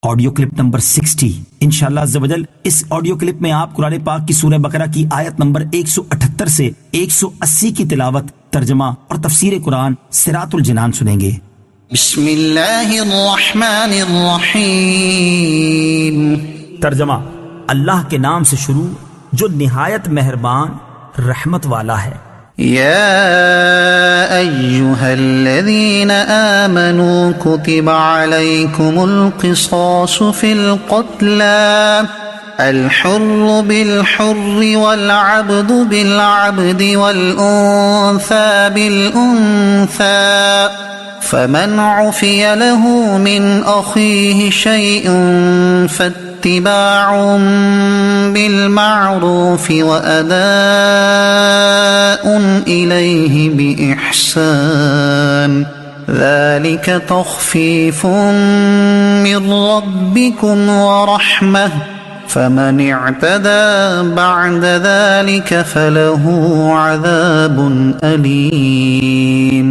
Audio clip number 60 انشاءاللہ عز و جل اس آڈیو کلپ میں آپ قرآن پاک کی سورہ بقرہ کی آیت نمبر 178 سے 180 کی تلاوت، ترجمہ اور تفسیر قرآن صراط الجنان سنیں گے۔ بسم اللہ الرحمن الرحیم۔ ترجمہ: اللہ کے نام سے شروع جو نہایت مہربان رحمت والا ہے۔ يا أيها الذين آمنوا كتب عليكم القصاص في القتلى الحر بالحر والعبد بالعبد والأنثى بالأنثى فمن عفي له من أخيه شيء فاتباع بالمعروف وأداء إليه بإحسان ذلك تخفيف من ربكم ورحمة فمن اعتدى بعد ذلك فله عذاب أليم۔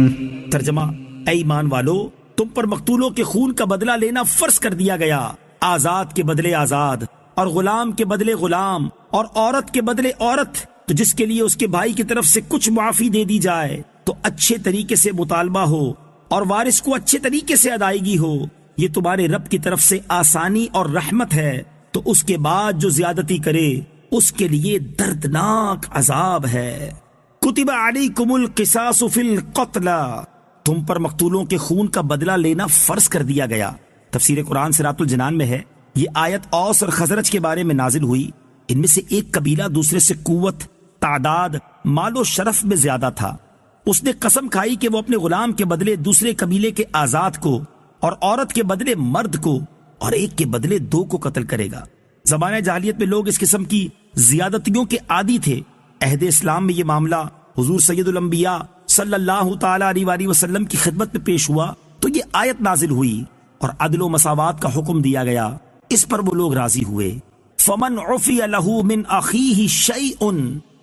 ترجمہ: اے ایمان والو، تم پر مقتولوں کے خون کا بدلہ لینا فرض کر دیا گیا، آزاد کے بدلے آزاد اور غلام کے بدلے غلام اور عورت کے بدلے عورت، تو جس کے لیے اس کے بھائی کی طرف سے کچھ معافی دے دی جائے تو اچھے طریقے سے مطالبہ ہو اور وارث کو اچھے طریقے سے ادائیگی ہو، یہ تمہارے رب کی طرف سے آسانی اور رحمت ہے، تو اس کے بعد جو زیادتی کرے اس کے لیے دردناک عذاب ہے۔ کتب علیکم القصاص فی القتلى، تم پر مقتولوں کے خون کا بدلہ لینا فرض کر دیا گیا۔ تفسیر قرآن صراط الجنان میں ہے، یہ آیت اوس اور خزرج کے بارے میں نازل ہوئی۔ ان میں سے ایک قبیلہ دوسرے سے قوت، تعداد، مال و شرف میں زیادہ تھا۔ اس نے قسم کھائی کہ وہ اپنے غلام کے بدلے دوسرے قبیلے کے آزاد کو اور عورت کے بدلے مرد کو اور ایک کے بدلے دو کو قتل کرے گا۔ زمانہ جاہلیت میں لوگ اس قسم کی زیادتیوں کے عادی تھے۔ عہد اسلام میں یہ معاملہ حضور سید الانبیاء صلی اللہ تعالی علیہ وآلہ وسلم کی خدمت میں پیش ہوا تو یہ آیت نازل ہوئی اور عدل و مساوات کا حکم دیا گیا۔ اس پر وہ لوگ راضی ہوئے۔ فمن عفی لہ من اخیہ شیء،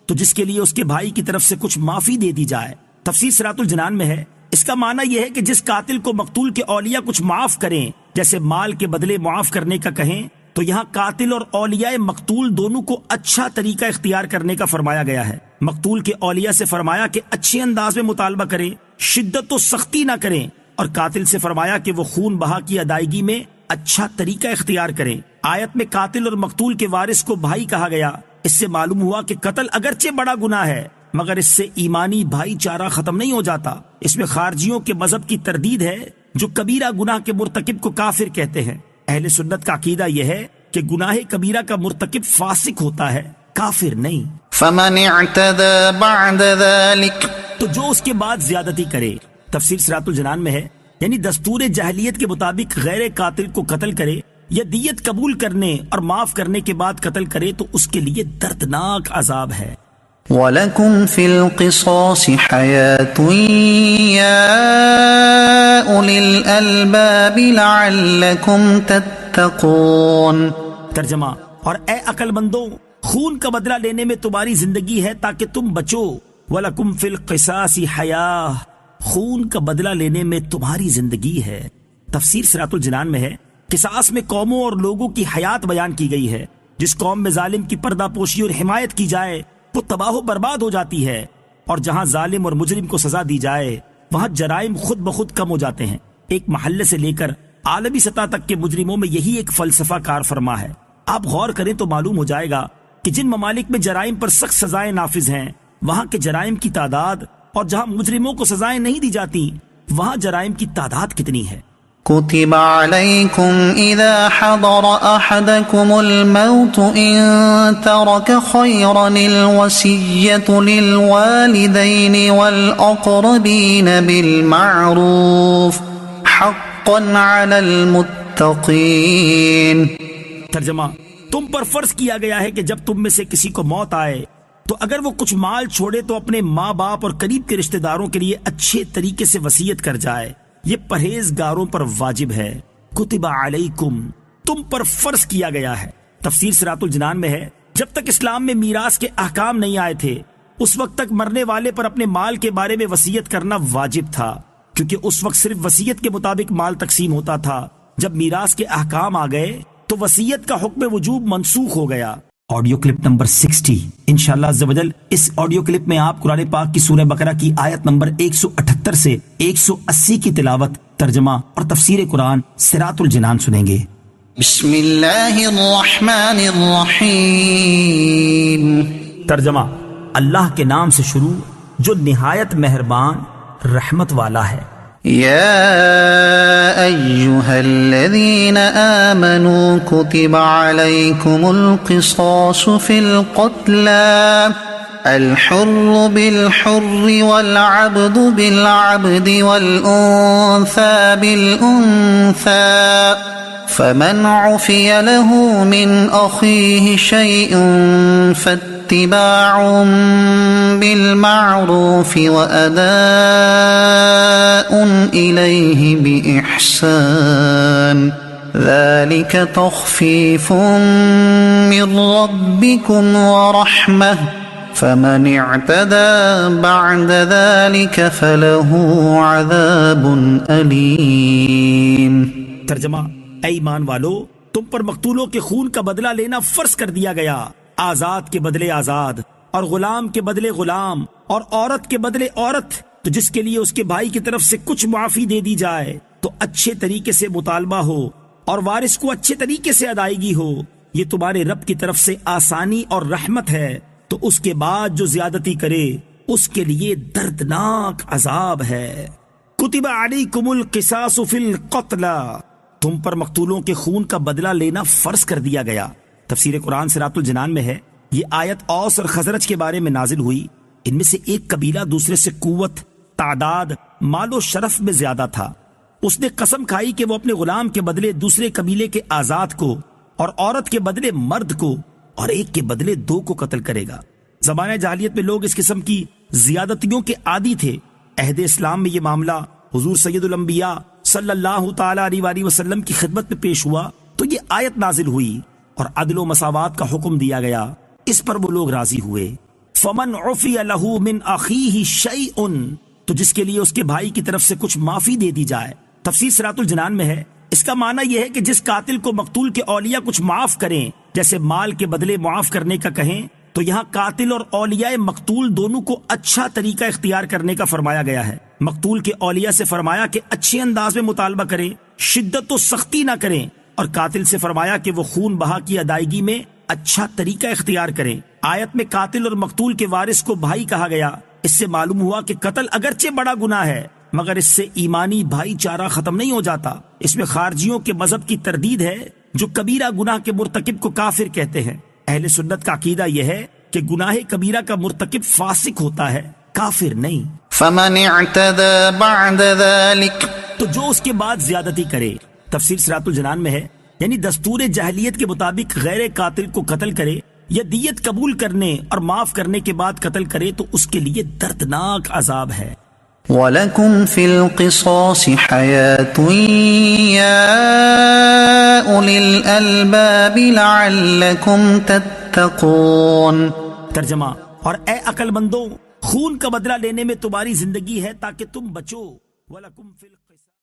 تو جس کے لیے اس کے بھائی کی طرف سے کچھ معافی دے دی جائے۔ تفسیر صراط الجنان میں ہے، اس کا معنی یہ ہے کہ جس قاتل کو مقتول کے اولیاء کچھ معاف کریں، جیسے مال کے بدلے معاف کرنے کا کہیں، تو یہاں قاتل اور اولیاء مقتول دونوں کو اچھا طریقہ اختیار کرنے کا فرمایا گیا ہے۔ مقتول کے اولیاء سے فرمایا کہ اچھے انداز میں مطالبہ کریں، شدت و سختی نہ کریں، اور قاتل سے فرمایا کہ وہ خون بہا کی ادائیگی میں اچھا طریقہ اختیار کریں۔ آیت میں قاتل اور مقتول کے وارث کو بھائی کہا گیا۔ اس سے معلوم ہوا کہ قتل اگرچہ بڑا گناہ ہے مگر اس سے ایمانی بھائی چارہ ختم نہیں ہو جاتا۔ اس میں خارجیوں کے مذہب کی تردید ہے جو کبیرہ گناہ کے مرتکب کو کافر کہتے ہیں۔ اہل سنت کا عقیدہ یہ ہے کہ گناہ کبیرہ کا مرتکب فاسق ہوتا ہے، کافر نہیں۔ فمن اعتدى بعد ذلك، تو جو اس کے بعد زیادتی کرے، تفسیر صراط الجنان میں ہے، یعنی دستور جاہلیت کے مطابق غیر قاتل کو قتل کرے یا دیت قبول کرنے اور معاف کرنے کے بعد قتل کرے تو اس کے لیے دردناک عذاب ہے۔ وَلَكُمْ فِي الْقِصَاصِ حَيَاةٌ يَا أُولِي الْأَلْبَابِ لَعَلَّكُمْ تَتَّقُونَ۔ ترجمہ: اور اے عقل مندوں، خون کا بدلہ لینے میں تمہاری زندگی ہے تاکہ تم بچو۔ وَلَكُمْ فِي الْقِصَاصِ حَيَاةٌ، خون کا بدلہ لینے میں تمہاری زندگی ہے۔ تفسیر صراط الجنان میں ہے، قصاص میں قوموں اور لوگوں کی حیات بیان کی گئی ہے۔ جس قوم میں ظالم کی پردہ پوشی اور حمایت کی جائے وہ تباہ و برباد ہو جاتی ہے، اور جہاں ظالم اور مجرم کو سزا دی جائے وہاں جرائم خود بخود کم ہو جاتے ہیں۔ ایک محلے سے لے کر عالمی سطح تک کے مجرموں میں یہی ایک فلسفہ کار فرما ہے۔ آپ غور کریں تو معلوم ہو جائے گا کہ جن ممالک میں جرائم پر سخت سزائیں نافذ ہیں وہاں کے جرائم کی تعداد، اور جہاں مجرموں کو سزائیں نہیں دی جاتی وہاں جرائم کی تعداد کتنی ہے۔ كتب عليكم إذا حضر أحدكم الموت إن ترك خيرا الوصية للوالدين والأقربين بالمعروف حقا على المتقين۔ ترجمہ: تم پر فرض کیا گیا ہے کہ جب تم میں سے کسی کو موت آئے تو اگر وہ کچھ مال چھوڑے تو اپنے ماں باپ اور قریب کے رشتہ داروں کے لیے اچھے طریقے سے وصیت کر جائے، یہ پرہیزگاروں پر واجب ہے۔ کتب علیکم، تم پر فرض کیا گیا ہے۔ تفسیر صراط الجنان میں ہے، جب تک اسلام میں میراث کے احکام نہیں آئے تھے اس وقت تک مرنے والے پر اپنے مال کے بارے میں وصیت کرنا واجب تھا، کیونکہ اس وقت صرف وصیت کے مطابق مال تقسیم ہوتا تھا جب میراث کے احکام آ گئے تو وصیت کا حکم وجوب منسوخ ہو گیا۔ آڈیو کلپ نمبر 60 انشاءاللہ عز و جل۔ اس آڈیو کلپ میں آپ قرآن پاک کی سورہ بقرہ کی آیت نمبر 178 سے 180 کی تلاوت، ترجمہ اور تفسیر قرآن صراط الجنان سنیں گے۔ بسم اللہ الرحمن الرحیم۔ ترجمہ، اللہ کے نام سے شروع جو نہایت مہربان رحمت والا ہے۔ یا ایہا الذین آمنوا کتب علیکم القصاص فی القتلى الحر بالحر والعبد بالعبد والأنثى بالأنثى فمن عفي له من أخيه شيء فاتباع بالمعروف وأداء إليه بإحسان ذلك تخفيف من ربكم ورحمة فمن اعتدى بعد ذلك فله عذاب أليم۔ ترجمہ، اے ایمان والو، تم پر مقتولوں کے خون کا بدلہ لینا فرض کر دیا گیا، آزاد کے بدلے آزاد اور غلام کے بدلے غلام اور عورت کے بدلے عورت، تو جس کے لیے اس کے بھائی کی طرف سے کچھ معافی دے دی جائے تو اچھے طریقے سے مطالبہ ہو اور وارث کو اچھے طریقے سے ادائیگی ہو، یہ تمہارے رب کی طرف سے آسانی اور رحمت ہے، تو اس کے بعد جو زیادتی کرے اس کے لیے دردناک عذاب ہے۔ کتب علیکم القصاص فی القتلى، تم پر مقتولوں کے خون کا بدلہ لینا فرض کر دیا گیا۔ تفسیر قرآن صراط الجنان میں ہے، یہ آیت اوس اور خزرج کے بارے میں نازل ہوئی۔ ان میں سے ایک قبیلہ دوسرے سے قوت، تعداد، مال و شرف میں زیادہ تھا۔ اس نے قسم کھائی کہ وہ اپنے غلام کے بدلے دوسرے قبیلے کے آزاد کو اور عورت کے بدلے مرد کو اور ایک کے بدلے دو کو قتل کرے گا۔ زمانہ جاہلیت میں لوگ اس قسم کی زیادتیوں کے عادی تھے۔ عہد اسلام میں یہ معاملہ حضور سید الانبیاء صلی اللہ تعالی علیہ وآلہ وسلم کی خدمت میں پیش ہوا تو یہ آیت نازل ہوئی اور عدل و مساوات کا حکم دیا گیا۔ اس پر وہ لوگ راضی ہوئے۔ فمن عفی لہ من اخیہ شیء، تو جس کے لیے اس کے بھائی کی طرف سے کچھ معافی دے دی جائے۔ تفسیر صراط الجنان میں ہے، اس کا معنی یہ ہے کہ جس قاتل کو مقتول کے اولیاء کچھ معاف کریں، جیسے مال کے بدلے معاف کرنے کا کہیں، تو یہاں قاتل اور اولیاء مقتول دونوں کو اچھا طریقہ اختیار کرنے کا فرمایا گیا ہے۔ مقتول کے اولیاء سے فرمایا کہ اچھے انداز میں مطالبہ کریں، شدت و سختی نہ کریں، اور قاتل سے فرمایا کہ وہ خون بہا کی ادائیگی میں اچھا طریقہ اختیار کریں۔ آیت میں قاتل اور مقتول کے وارث کو بھائی کہا گیا۔ اس سے معلوم ہوا کہ قتل اگرچہ بڑا گناہ ہے مگر اس سے ایمانی بھائی چارہ ختم نہیں ہو جاتا۔ اس میں خارجیوں کے مذہب کی تردید ہے جو کبیرہ گناہ کے مرتکب کو کافر کہتے ہیں۔ اہل سنت کا عقیدہ یہ ہے کہ گناہ کبیرہ کا مرتکب فاسق ہوتا ہے، کافر نہیں۔ فمن اعتدى بعد ذلك، تو جو اس کے بعد زیادتی کرے، تفسیر صراط الجنان میں ہے، یعنی دستور جاہلیت کے مطابق غیر قاتل کو قتل کرے یا دیت قبول کرنے اور معاف کرنے کے بعد قتل کرے تو اس کے لیے دردناک عذاب ہے۔ وَلَكُمْ فِي الْقِصَاصِ حَيَاةٌ يَا أُولِي الْأَلْبَابِ لَعَلَّكُمْ تَتَّقُونَ۔ ترجمہ، اور اے عقل مندوں، خون کا بدلہ لینے میں تمہاری زندگی ہے تاکہ تم بچو۔ وَلَكُمْ فِي